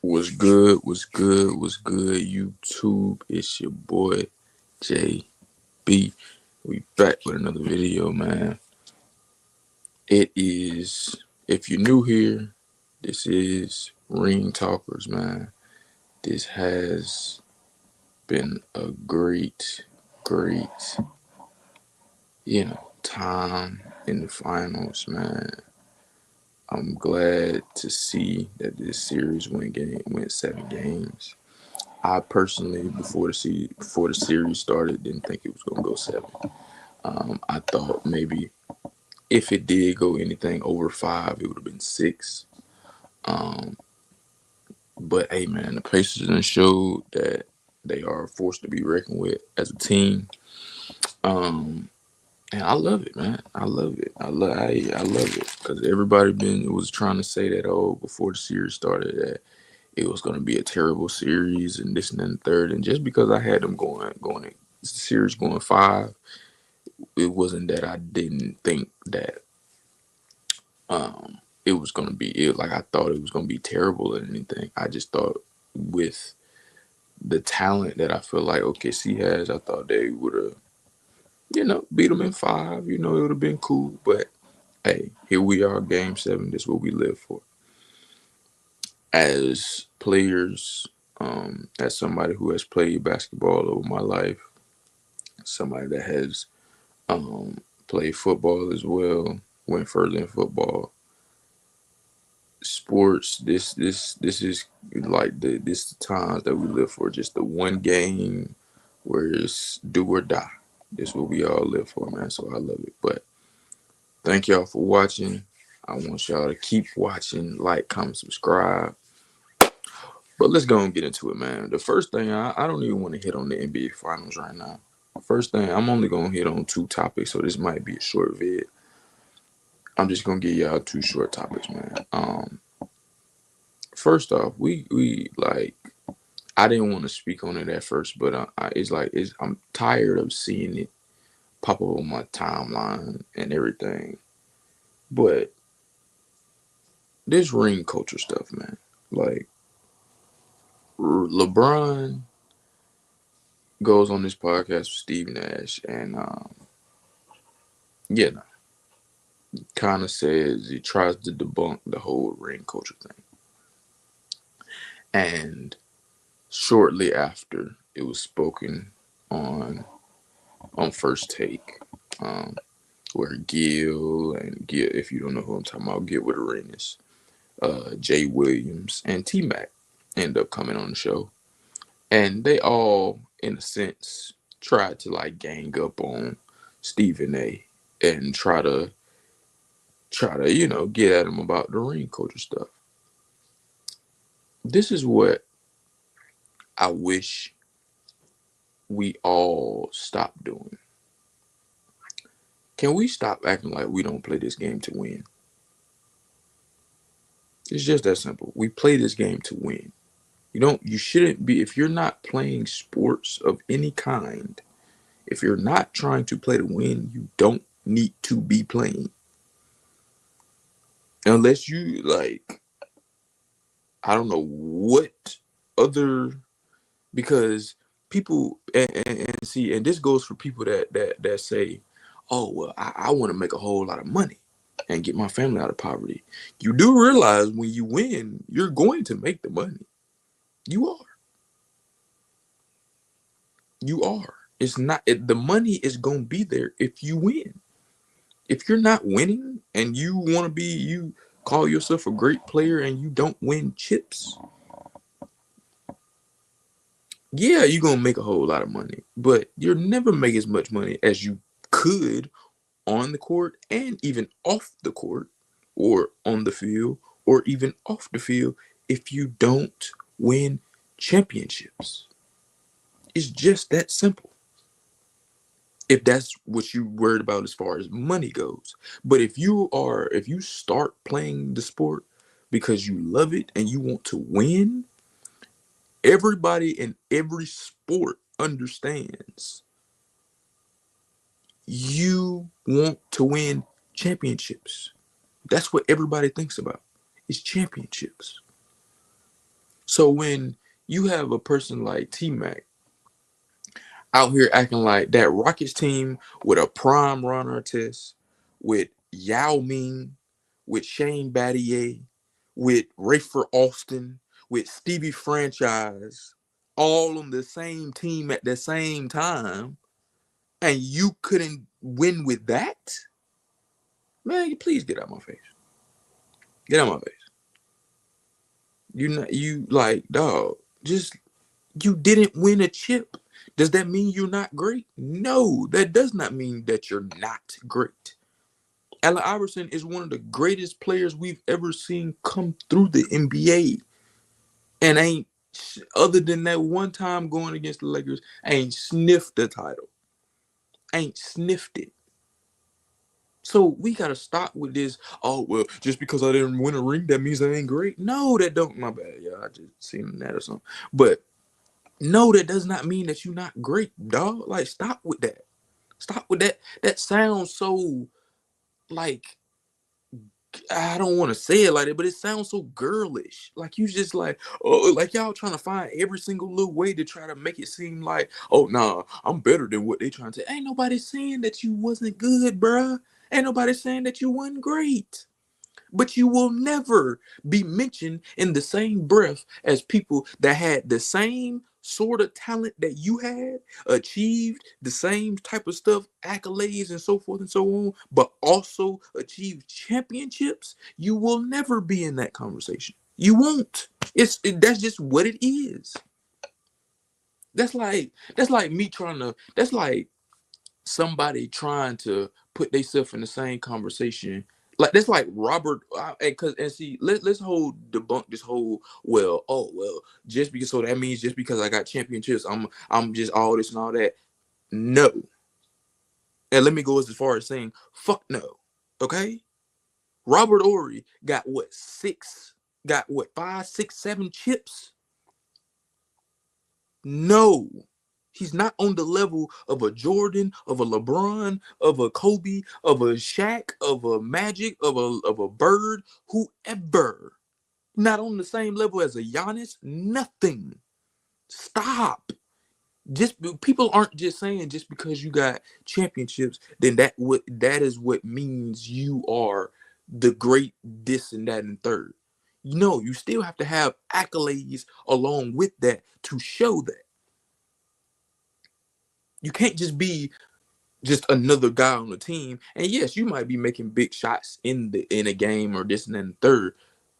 What's good? What's good? What's good? YouTube, it's your boy JB. We back with another video, man. It is, if you're new here, this is Ring Talkers, man. This has been a great, time in the finals, man. I'm glad to see that this series went 7 games. I personally, before the series started, didn't think it was gonna go 7. I thought maybe if it did go anything over 5, it would have been 6. Um, but hey, man, the Pacers done showed that they are a force to be reckoned with as a team. Um, and I love it, man. I love it. I love it because everybody was trying to say that before the series started that it was going to be a terrible series and this and then the third. And just because I had them going the series going 5, it wasn't that I didn't think that it was going to be it. Like I thought it was going to be terrible or anything. I just thought with the talent that I feel like OKC has, I thought they would have, beat them in 5. It would have been cool. But hey, here we are, Game 7. This is what we live for. As players, as somebody who has played basketball over my life, somebody that has played football as well, went further in football, sports. This is like the times that we live for. Just the one game where it's do or die. This is what we all live for, man. So I love it. But thank y'all for watching. I want y'all to keep watching, like, comment, subscribe. But let's go and get into it, man. The first thing, I don't even want to hit on the NBA Finals right now. First thing, I'm only going to hit on 2 topics, so this might be a short vid. I'm just going to give y'all 2 short topics, man. First off, we like, I didn't want to speak on it at first, but I'm tired of seeing it pop up on my timeline and everything. But this ring culture stuff, man. Like, LeBron goes on this podcast with Steve Nash and kind of says he tries to debunk the whole ring culture thing. And shortly after, it was spoken on First Take, where Gil, if you don't know who I'm talking about, Gil with Arenas, Jay Williams, and T Mac end up coming on the show, and they all, in a sense, tried to like gang up on Stephen A. and try to get at him about the ring culture stuff. This is what I wish we all stop doing. Can we stop acting like we don't play this game to win? It's just that simple. We play this game to win. You shouldn't be, if you're not playing sports of any kind, if you're not trying to play to win, you don't need to be playing. Unless you like, I don't know what other, because people, and see, and this goes for people that say, oh, well, I want to make a whole lot of money and get my family out of poverty. You do realize when you win, you're going to make the money. You are. You are. It's not, the money is going to be there if you win. If you're not winning and you call yourself a great player and you don't win chips, yeah, you're going to make a whole lot of money, but you'll never make as much money as you could on the court and even off the court or on the field or even off the field if you don't win championships. It's just that simple. If that's what you worried about as far as money goes. But if you start playing the sport because you love it and you want to win, everybody in every sport understands you want to win championships. That's what everybody thinks about, is championships. So when you have a person like T Mac out here acting like that Rockets team with a prime Ron Artest, with Yao Ming, with Shane Battier, with Rafer Alston, with Stevie Franchise, all on the same team at the same time, and you couldn't win with that, man, please get out my face. Get out my face. You not you like dog. Just you didn't win a chip. Does that mean you're not great? No, that does not mean that you're not great. Allen Iverson is one of the greatest players we've ever seen come through the NBA, and ain't other than that one time going against the Lakers, ain't sniffed the title. Ain't sniffed it. So we gotta stop with this. Oh well, just because I didn't win a ring, that means I ain't great. No, that don't. My bad, yeah. I just seen that or something. But no, that does not mean that you're not great, dog. Like, stop with that. Stop with that. That sounds so like I don't want to say it like that, but it sounds so girlish. Like you just like, oh, like y'all trying to find every single little way to try to make it seem like, oh nah, I'm better than what they trying to say. Ain't nobody saying that you wasn't good, bruh. Ain't nobody saying that you wasn't great. But you will never be mentioned in the same breath as people that had the same sort of talent that you had, achieved the same type of stuff, accolades and so forth and so on, but also achieved championships. You will never be in that conversation. You won't. That's just what it is. That's like me trying to. That's like somebody trying to put themselves in the same conversation. Like that's like Robert, and see, let's hold debunk this whole just because so that means just because I got championships, I'm just all this and all that. No, and let me go as far as saying fuck no. Okay, Robert Ory got what six, got what 5, 6, 7 chips. No, he's not on the level of a Jordan, of a LeBron, of a Kobe, of a Shaq, of a Magic, of a Bird, whoever. Not on the same level as a Giannis. Nothing. Stop. Just people aren't just saying just because you got championships, then that is what means you are the great this and that and third. No, you still have to have accolades along with that to show that. You can't just be just another guy on the team. And yes, you might be making big shots in a game or this and then third,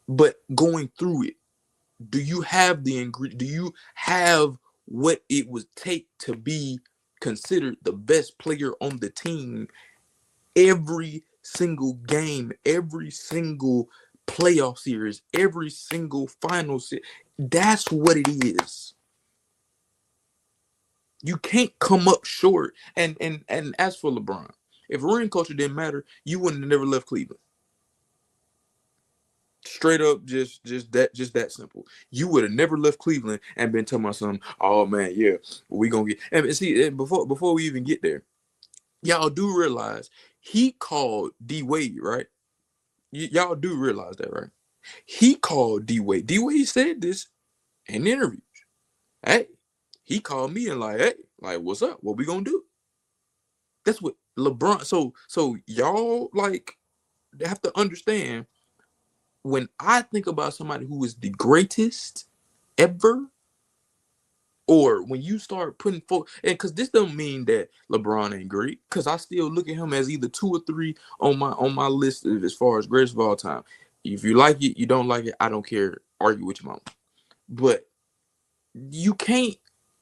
but going through it, do you have the ingredient? Do you have what it would take to be considered the best player on the team every single game, every single playoff series, every single final series? That's what it is. You can't come up short. And as for LeBron, if ring culture didn't matter, you wouldn't have never left Cleveland. Straight up, just that simple. You would have never left Cleveland and been telling my son, "Oh man, yeah, we gonna get." And see, before we even get there, y'all do realize he called D Wade, right? Y'all do realize that, right? He called D Wade. D Wade said this in the interview. Hey, he called me and like, hey, like, what's up? What we gonna do? That's what LeBron. So y'all like have to understand, when I think about somebody who is the greatest ever, or when you start putting and because this don't mean that LeBron ain't great, because I still look at him as either 2 or 3 on my list as far as greatest of all time. If you like it, you don't like it, I don't care. Argue with your mom. But you can't,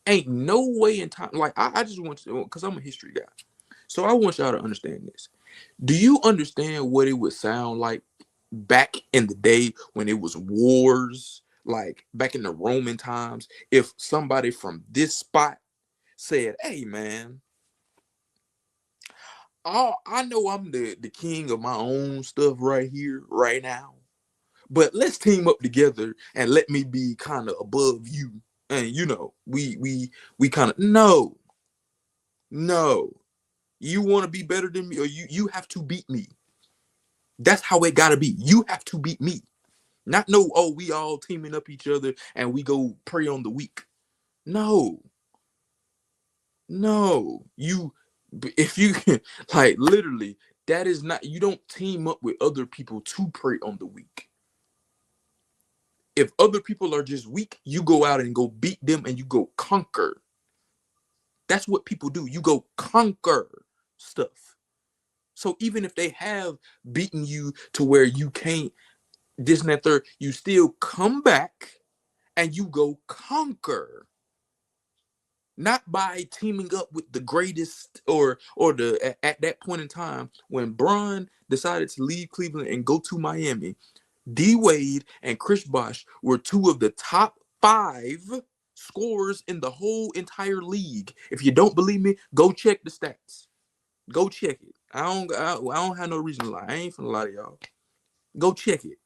ain't no way in time. Like I just want to, because I'm a history guy. So I want y'all to understand this. Do you understand what it would sound like back in the day when it was wars, like back in the Roman times, if somebody from this spot said, "Hey man, I know I'm the king of my own stuff right here, right now, but let's team up together and let me be kind of above you." And we kind of no. You want to be better than me, or you have to beat me. That's how it gotta be. You have to beat me. Not no, oh, we all teaming up each other and we go prey on the weak. No, no. If you like literally, that is not, you don't team up with other people to prey on the weak. If other people are just weak, you go out and go beat them and you go conquer. That's what people do. You go conquer stuff. So even if they have beaten you to where you can't this and that third, you still come back and you go conquer. Not by teaming up with the greatest or the at that point in time when Bron decided to leave Cleveland and go to Miami, D Wade and Chris Bosh were two of the top 5 scorers in the whole entire league. If you don't believe me, go check the stats. Go check it. I don't have no reason to lie. I ain't finna lie to y'all. Go check it.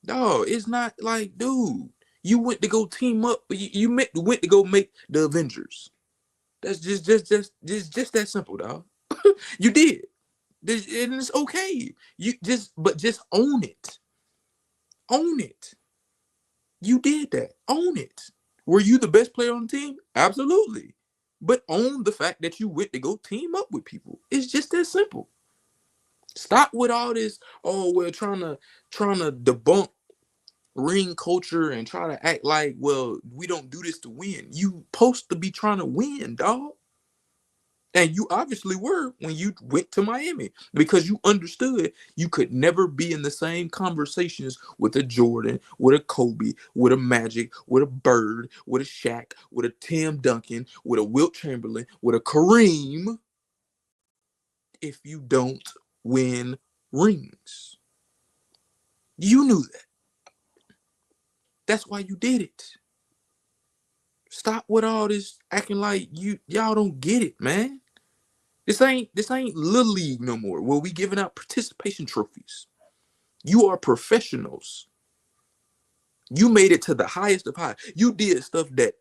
No, it's not like, dude, you went to go team up. You went to go make the Avengers. That's just that simple, dog. You did. And it's okay. Just own it. Own it. You did that. Own it. Were you the best player on the team? Absolutely. But own the fact that you went to go team up with people. It's just that simple. Stop with all this, oh, we're trying to debunk ring culture and try to act like, well, we don't do this to win. You supposed to be trying to win, dog. And you obviously were when you went to Miami because you understood you could never be in the same conversations with a Jordan, with a Kobe, with a Magic, with a Bird, with a Shaq, with a Tim Duncan, with a Wilt Chamberlain, with a Kareem if you don't win rings. You knew that. That's why you did it. Stop with all this acting like y'all don't get it, man. This ain't Little League no more. Where we giving out participation trophies. You are professionals. You made it to the highest of high. You did stuff that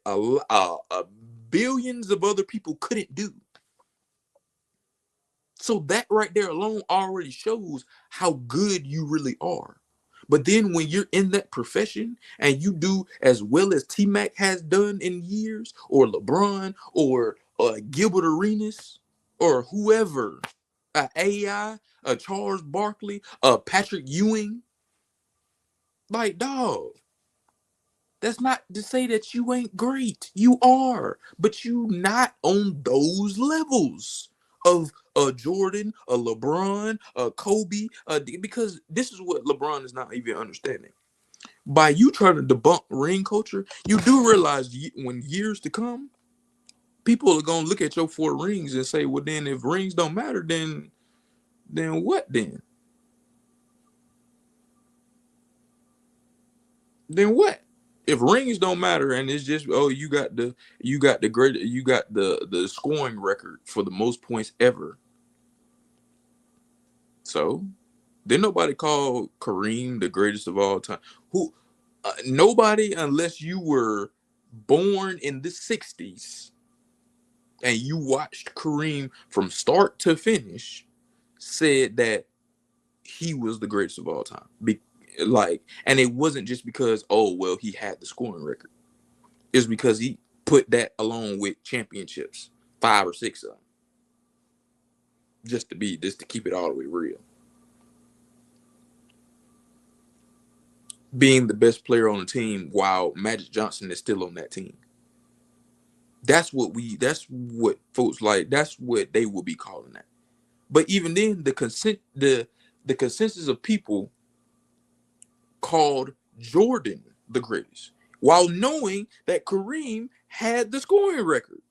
billions of other people couldn't do. So that right there alone already shows how good you really are. But then when you're in that profession and you do as well as T-Mac has done in years, or LeBron, or Gilbert Arenas, or whoever, AI, Charles Barkley, Patrick Ewing, like, dog, that's not to say that you ain't great. You are, but you not on those levels of a Jordan, a LeBron, a Kobe, because this is what LeBron is not even understanding. By you trying to debunk ring culture, you do realize when years to come, people are gonna look at your 4 rings and say, well, then if rings don't matter, then what then? Then what? If rings don't matter and it's just, oh, you got the scoring record for the most points ever. So then nobody called Kareem the greatest of all time. Who? Nobody, unless you were born in the 60s and you watched Kareem from start to finish, said that he was the greatest of all time. And it wasn't just because, oh, well, he had the scoring record. It's because he put that along with championships, 5 or 6 of them, just to keep it all the way real. Being the best player on the team while Magic Johnson is still on that team. That's what folks like. That's what they will be calling that. But even then, the consensus of people called Jordan the greatest, while knowing that Kareem had the scoring record.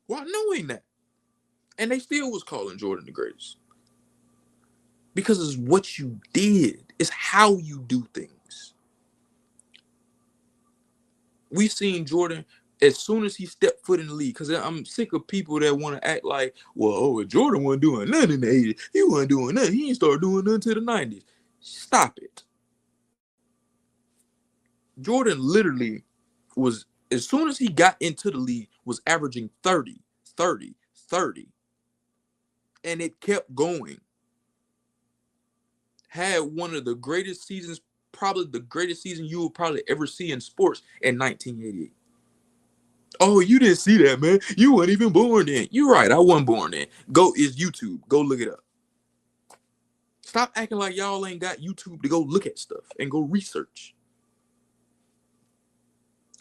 While knowing that, and they still was calling Jordan the greatest because it's what you did. It's how you do things. We've seen Jordan as soon as he stepped foot in the league, because I'm sick of people that want to act like, well, oh, Jordan wasn't doing nothing in the 80s. He wasn't doing nothing. He didn't start doing nothing until the 90s. Stop it. Jordan literally was, as soon as he got into the league, was averaging 30, 30, 30. And it kept going. Had one of the greatest seasons probably the greatest season you will probably ever see in sports in 1988. Oh, you didn't see that, man. You weren't even born then. You're right. I wasn't born then. Go is YouTube. Go look it up. Stop acting like y'all ain't got YouTube to go look at stuff and go research.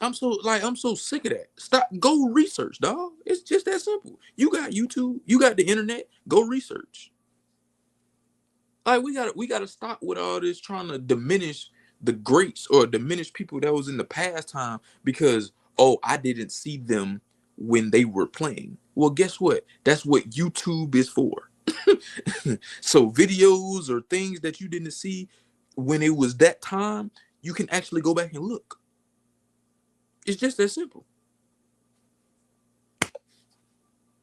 I'm so sick of that. Stop. Go research, dog. It's just that simple. You got YouTube. You got the internet. Go research. Like we gotta stop with all this trying to diminish the greats or diminish people that was in the past time because I didn't see them when they were playing. Well, guess what? That's what YouTube is for. So videos or things that you didn't see when it was that time, you can actually go back and look. It's just that simple.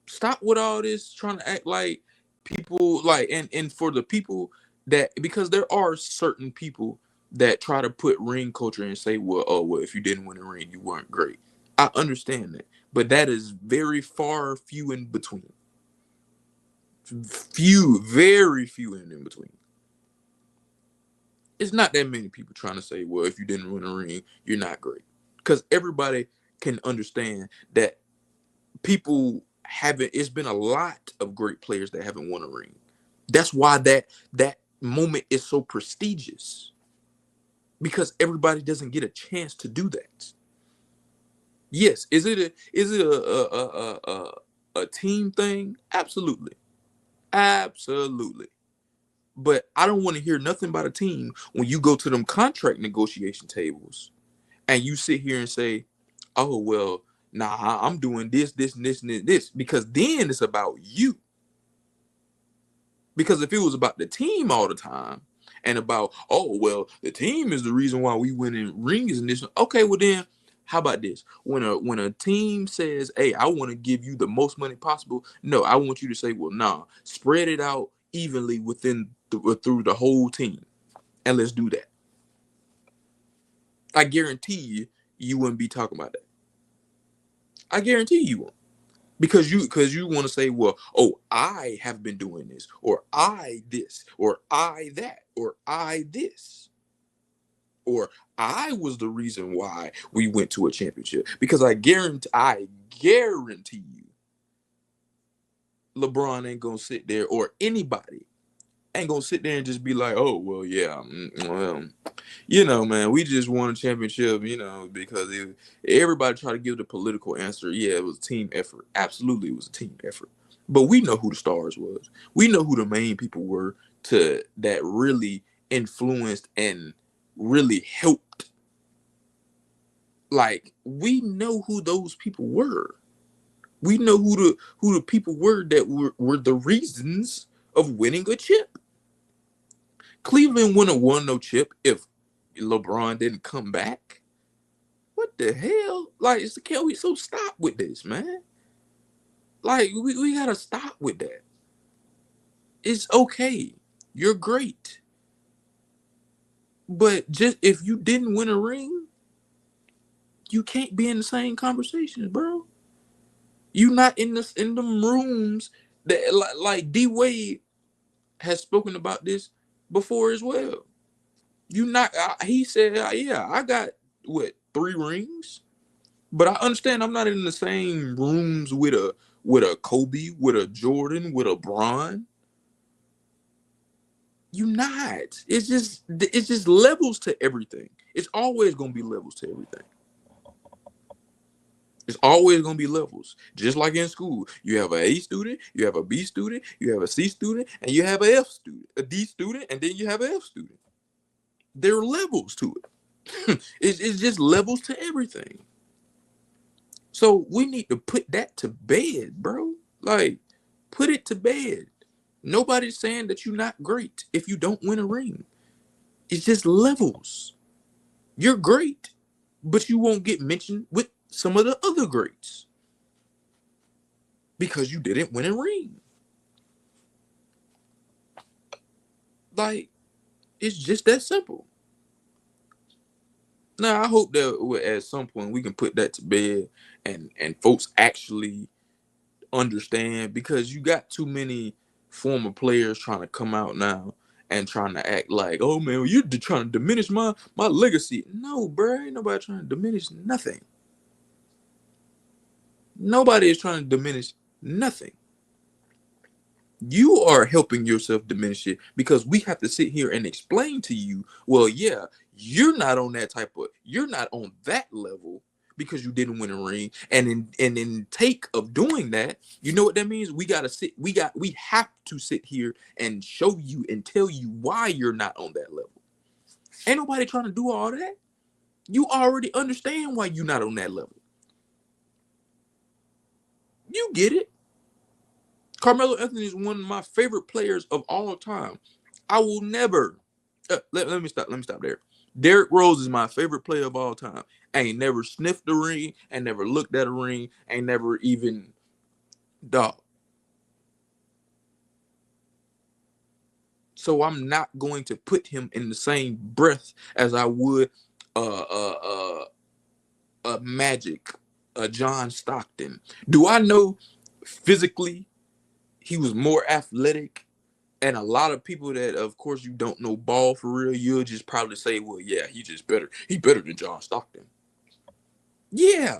Stop with all this trying to act like people like and for the people that because there are certain people that try to put ring culture and say, well, if you didn't win a ring, you weren't great. I understand that, but that is very far few in between. Very few in between. It's not that many people trying to say, well, if you didn't win a ring, you're not great. Because everybody can understand that people haven't. It's been a lot of great players that haven't won a ring. That's why that moment is so prestigious because everybody doesn't get a chance to do that. Yes, is it a team thing? Absolutely, absolutely. But I don't want to hear nothing about a team when you go to them contract negotiation tables and you sit here and say, "Oh well, nah, I'm doing this, this, and this, and this," because then it's about you. Because if it was about the team all the time and about, oh, well, the team is the reason why we win in rings and this, okay, well then, how about this? When a team says, hey, I want to give you the most money possible, no, I want you to say, well, nah, spread it out evenly through the whole team. And let's do that. I guarantee you wouldn't be talking about that. I guarantee you won't. Because you want to say, well, oh, I have been doing this, or I this, or I that, or I this, or I was the reason why we went to a championship. Because I guarantee you, LeBron ain't gonna sit there, or anybody ain't gonna sit there and just be like, oh, well, yeah, well, man, we just won a championship, because everybody try to give the political answer. Yeah, it was a team effort. Absolutely, it was a team effort. But we know who the stars was. We know who the main people were that really influenced and really helped. Like, we know who those people were. We know who the people were that were the reasons of winning a chip. Cleveland wouldn't have won no chip if LeBron didn't come back. What the hell? Like, can we stop with this, man? Like, we gotta stop with that. It's okay. You're great. But just if you didn't win a ring, you can't be in the same conversations, bro. You not in them rooms that like D Wade has spoken about this before as well. You not he said, yeah, I got what 3 rings. But I understand I'm not in the same rooms with a Kobe, with a Jordan, with a Bron. You not. It's just levels to everything. It's always gonna be levels to everything. It's always gonna be levels. Just like in school, you have an A student, you have a B student, you have a C student, and you have a F student, a D student, and then you have an F student. There are levels to it. It's just levels to everything. So we need to put that to bed, bro. Like, put it to bed. Nobody's saying that you're not great if you don't win a ring. It's just levels. You're great, but you won't get mentioned with some of the other greats because you didn't win a ring. Like, it's just that simple. Now, I hope that at some point we can put that to bed and folks actually understand, because you got too many former players trying to come out now and trying to act like, oh man, you're trying to diminish my legacy. No, bro, ain't nobody trying to diminish nothing. Nobody is trying to diminish nothing. You are helping yourself diminish it because we have to sit here and explain to you, well, yeah, you're not on that level because you didn't win a ring. And in take of doing that, you know what that means? We have to sit here and show you and tell you why you're not on that level. Ain't nobody trying to do all that. You already understand why you're not on that level. You get it. Carmelo Anthony is one of my favorite players of all time. I will never. Let me stop. Let me stop there. Derrick Rose is my favorite player of all time. I ain't never sniffed a ring. Ain't never looked at a ring. Ain't never even dog. So I'm not going to put him in the same breath as I would a Magic, a John Stockton. Do I know physically he was more athletic? And a lot of people that, of course, you don't know ball for real, you'll just probably say, well, yeah, he just better. He better than John Stockton. Yeah.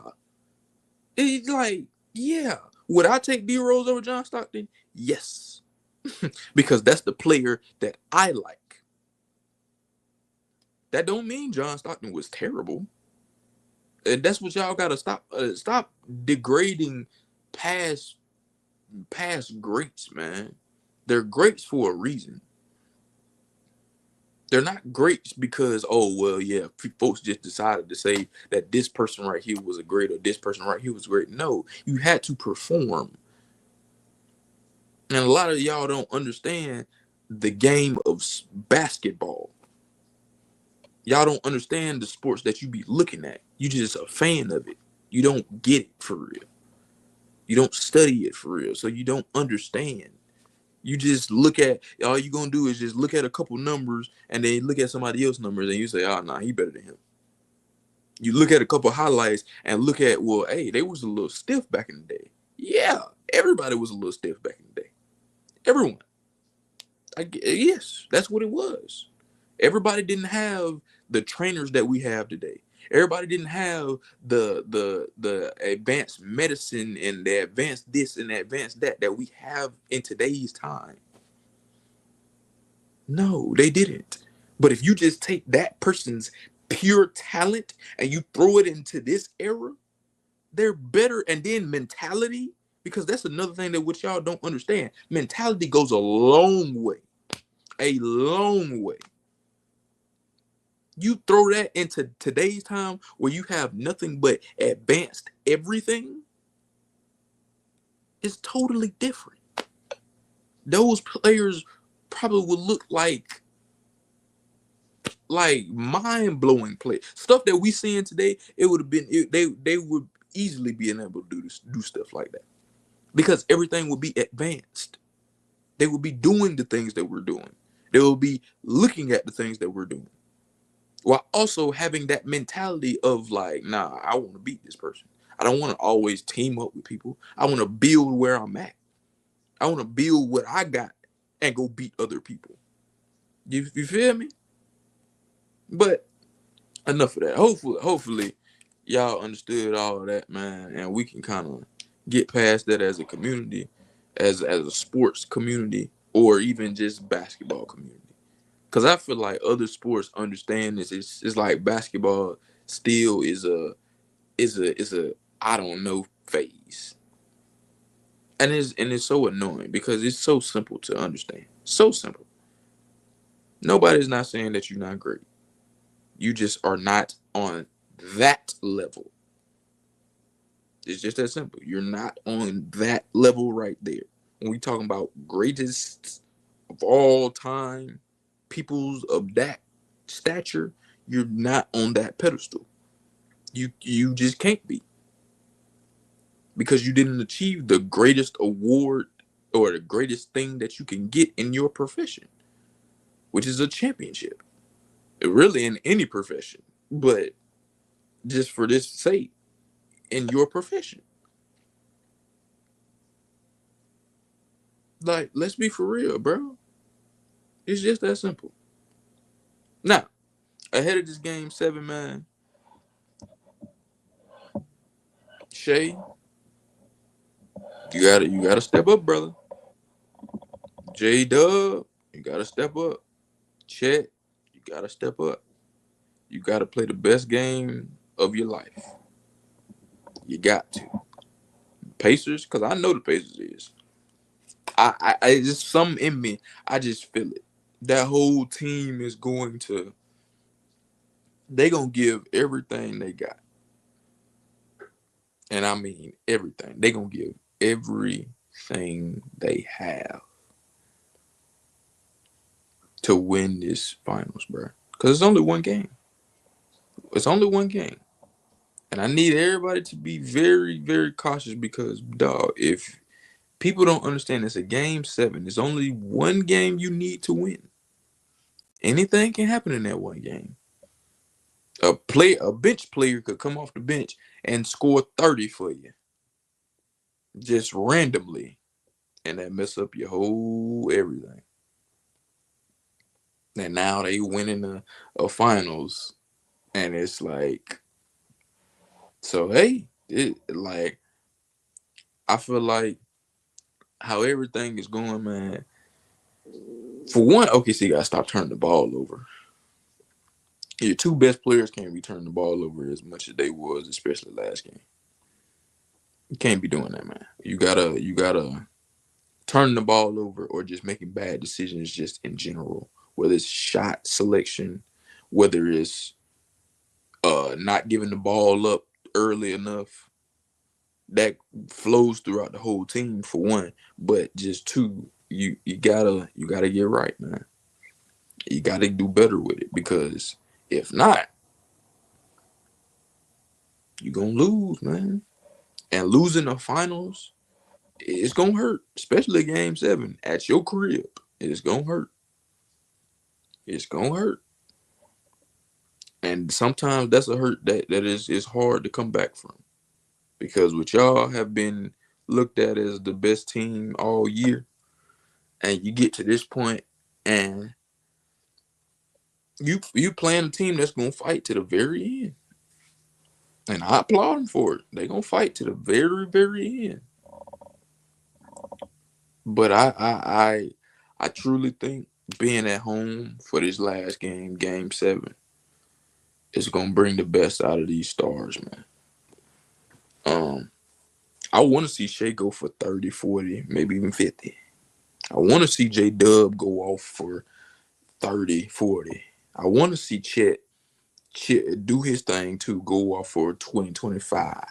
It's like, yeah. Would I take D Rose over John Stockton? Yes. Because that's the player that I like. That don't mean John Stockton was terrible. And that's what y'all gotta stop degrading past greats, man. They're greats for a reason. They're not greats because, oh well, yeah, folks just decided to say that this person right here was a great or this person right here was great. No, you had to perform. And a lot of y'all don't understand the game of basketball. Y'all don't understand the sports that you be looking at. You just a fan of it. You don't get it for real. You don't study it for real. So you don't understand. You just look at, all you gonna do is just look at a couple numbers and then look at somebody else's numbers and you say, oh nah, he better than him. You look at a couple highlights and look at, well, hey, they was a little stiff back in the day. Yeah, everybody was a little stiff back in the day. Everyone. Yes, that's what it was. Everybody didn't have the trainers that we have today. Everybody didn't have the advanced medicine and the advanced this and the advanced that we have in today's time. No, they didn't. But if you just take that person's pure talent and you throw it into this era, they're better. And then mentality, because that's another thing that which y'all don't understand. Mentality goes a long way. A long way. You throw that into today's time where you have nothing but advanced everything, it's totally different. Those players probably would look like mind-blowing play stuff that we seeing today. It would have been they would easily be able to do stuff like that because everything would be advanced. They would be doing the things that we're doing. They will be looking at the things that we're doing while also having that mentality of like, nah, I want to beat this person. I don't want to always team up with people. I want to build where I'm at. I want to build what I got and go beat other people. You feel me? But enough of that. Hopefully, y'all understood all of that, man, and we can kind of get past that as a community, as a sports community, or even just basketball community. Because I feel like other sports understand this. It's like basketball still is a I don't know phase, and it's so annoying because it's so simple to understand. So simple. Nobody's not saying that you're not great. You just are not on that level. It's just that simple. You're not on that level right there. When we talking about greatest of all time, peoples of that stature, you're not on that pedestal. You just can't be because you didn't achieve the greatest award or the greatest thing that you can get in your profession, which is a championship. Really in any profession, but just for this sake, in your profession. Like, let's be for real, bro. It's just that simple. Now, ahead of this game 7, man, Shay, you gotta step up, brother. J Dub, you gotta step up. Chet, you gotta step up. You gotta play the best game of your life. You got to. Pacers, because I know the Pacers is. I just something in me. I just feel it. That whole team is going to. They gonna give everything they got, and I mean everything. They gonna give everything they have to win this finals, bro. Because it's only one game. It's only one game. And I need everybody to be very, very cautious because, dog, if people don't understand it's a game 7, it's only one game you need to win. Anything can happen in that one game. A bench player could come off the bench and score 30 for you. Just randomly. And that mess up your whole everything. And now they winning a finals. And it's like, so hey, I feel like how everything is going, man. For one, OKC gotta stop turning the ball over. Your two best players can't be turning the ball over as much as they was, especially last game. You can't be doing that, man. You gotta turn the ball over or just making bad decisions just in general. Whether it's shot selection, whether it's not giving the ball up early enough. That flows throughout the whole team for one. But just two, you gotta get right, man. You gotta do better with it because if not, you're gonna lose, man. And losing the finals, it's gonna hurt, especially game 7 at your crib. It's gonna hurt. It's gonna hurt. And sometimes that's a hurt that is hard to come back from. Because what y'all have been looked at as the best team all year, and you get to this point and you playing a team that's gonna fight to the very end. And I applaud them for it. They're gonna fight to the very, very end. But I truly think being at home for this last game, game 7, is gonna bring the best out of these stars, man. Um, I want to see Shea go for 30, 40, maybe even 50. I want to see J Dub go off for 30, 40. I want to see Chet do his thing too, go off for 20, 25.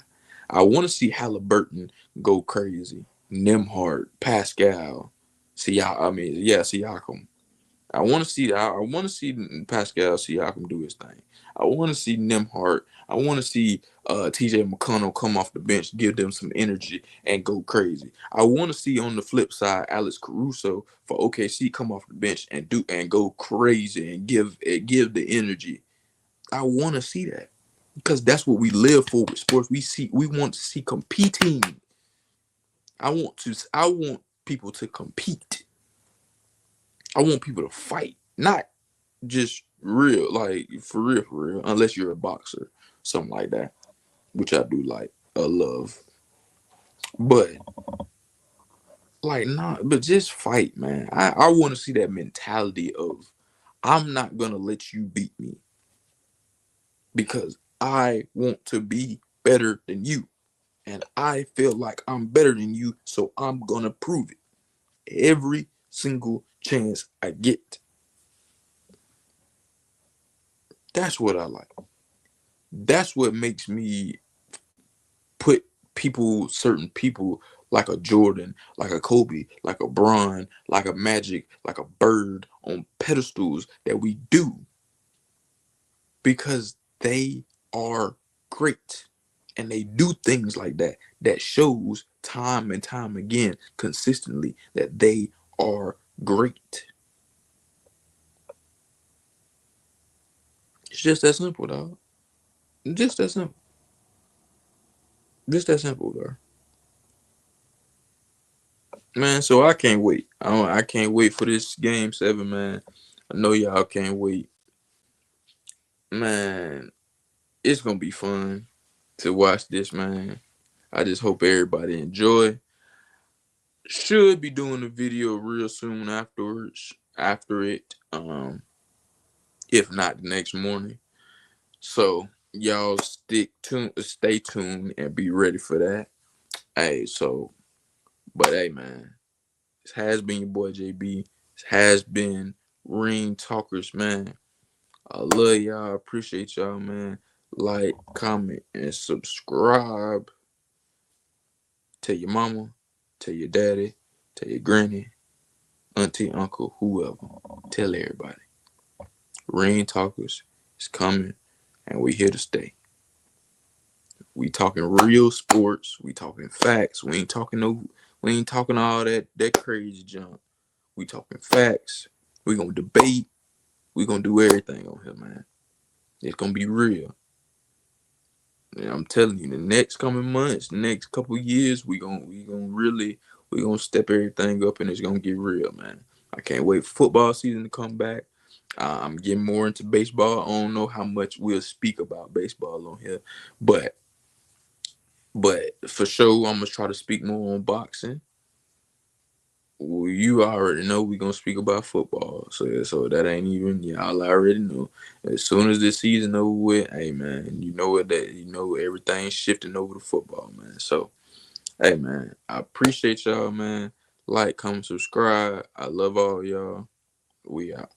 I want to see Halliburton go crazy. Nimhart, Pascal, Siakam. I want to see Pascal Siakam do his thing. I want to see Nimhart. I want to see TJ McConnell come off the bench, give them some energy and go crazy. I want to see on the flip side Alex Caruso for OKC come off the bench and go crazy and give the energy. I want to see that because that's what we live for with sports. We want to see competing. I want people to compete. I want people to fight, not just real, like for real, unless you're a boxer, something like that, which I do like, love. But like, nah, but just fight, man. I want to see that mentality of I'm not gonna let you beat me because I want to be better than you, and I feel like I'm better than you, so I'm gonna prove it every single chance I get. That's what I like. That's what makes me put certain people like a Jordan, like a Kobe, like a Bron, like a Magic, like a Bird on pedestals that we do because they are great and they do things like that shows time and time again consistently that they are great. It's just that simple, dog. Just that simple. Just that simple, bro. Man, so I can't wait. I can't wait for this game 7, man. I know y'all can't wait. Man, it's gonna be fun to watch this, man. I just hope everybody enjoy. Should be doing a video real soon afterwards. After it, if not the next morning. So y'all stay tuned, and be ready for that. Hey, but hey, man, this has been your boy JB. This has been Ring Talkers, man. I love y'all. I appreciate y'all, man. Like, comment, and subscribe. Tell your mama, tell your daddy, tell your granny, auntie, uncle, whoever. Tell everybody. Ring Talkers is coming, and we here to stay. We talking real sports. We talking facts. We ain't talking all that crazy junk. We talking facts. We gonna debate. We gonna do everything on here, man. It's gonna be real. And I'm telling you, the next coming months, the next couple years, we gonna step everything up, and it's gonna get real, man. I can't wait for football season to come back. I'm getting more into baseball. I don't know how much we'll speak about baseball on here, but for sure, I'm gonna try to speak more on boxing. Well, you already know we gonna speak about football, so that ain't even y'all already know. As soon as this season over with, hey man, you know what that you know everything's shifting over to football, man. So hey man, I appreciate y'all, man. Like, comment, subscribe. I love all y'all. We out.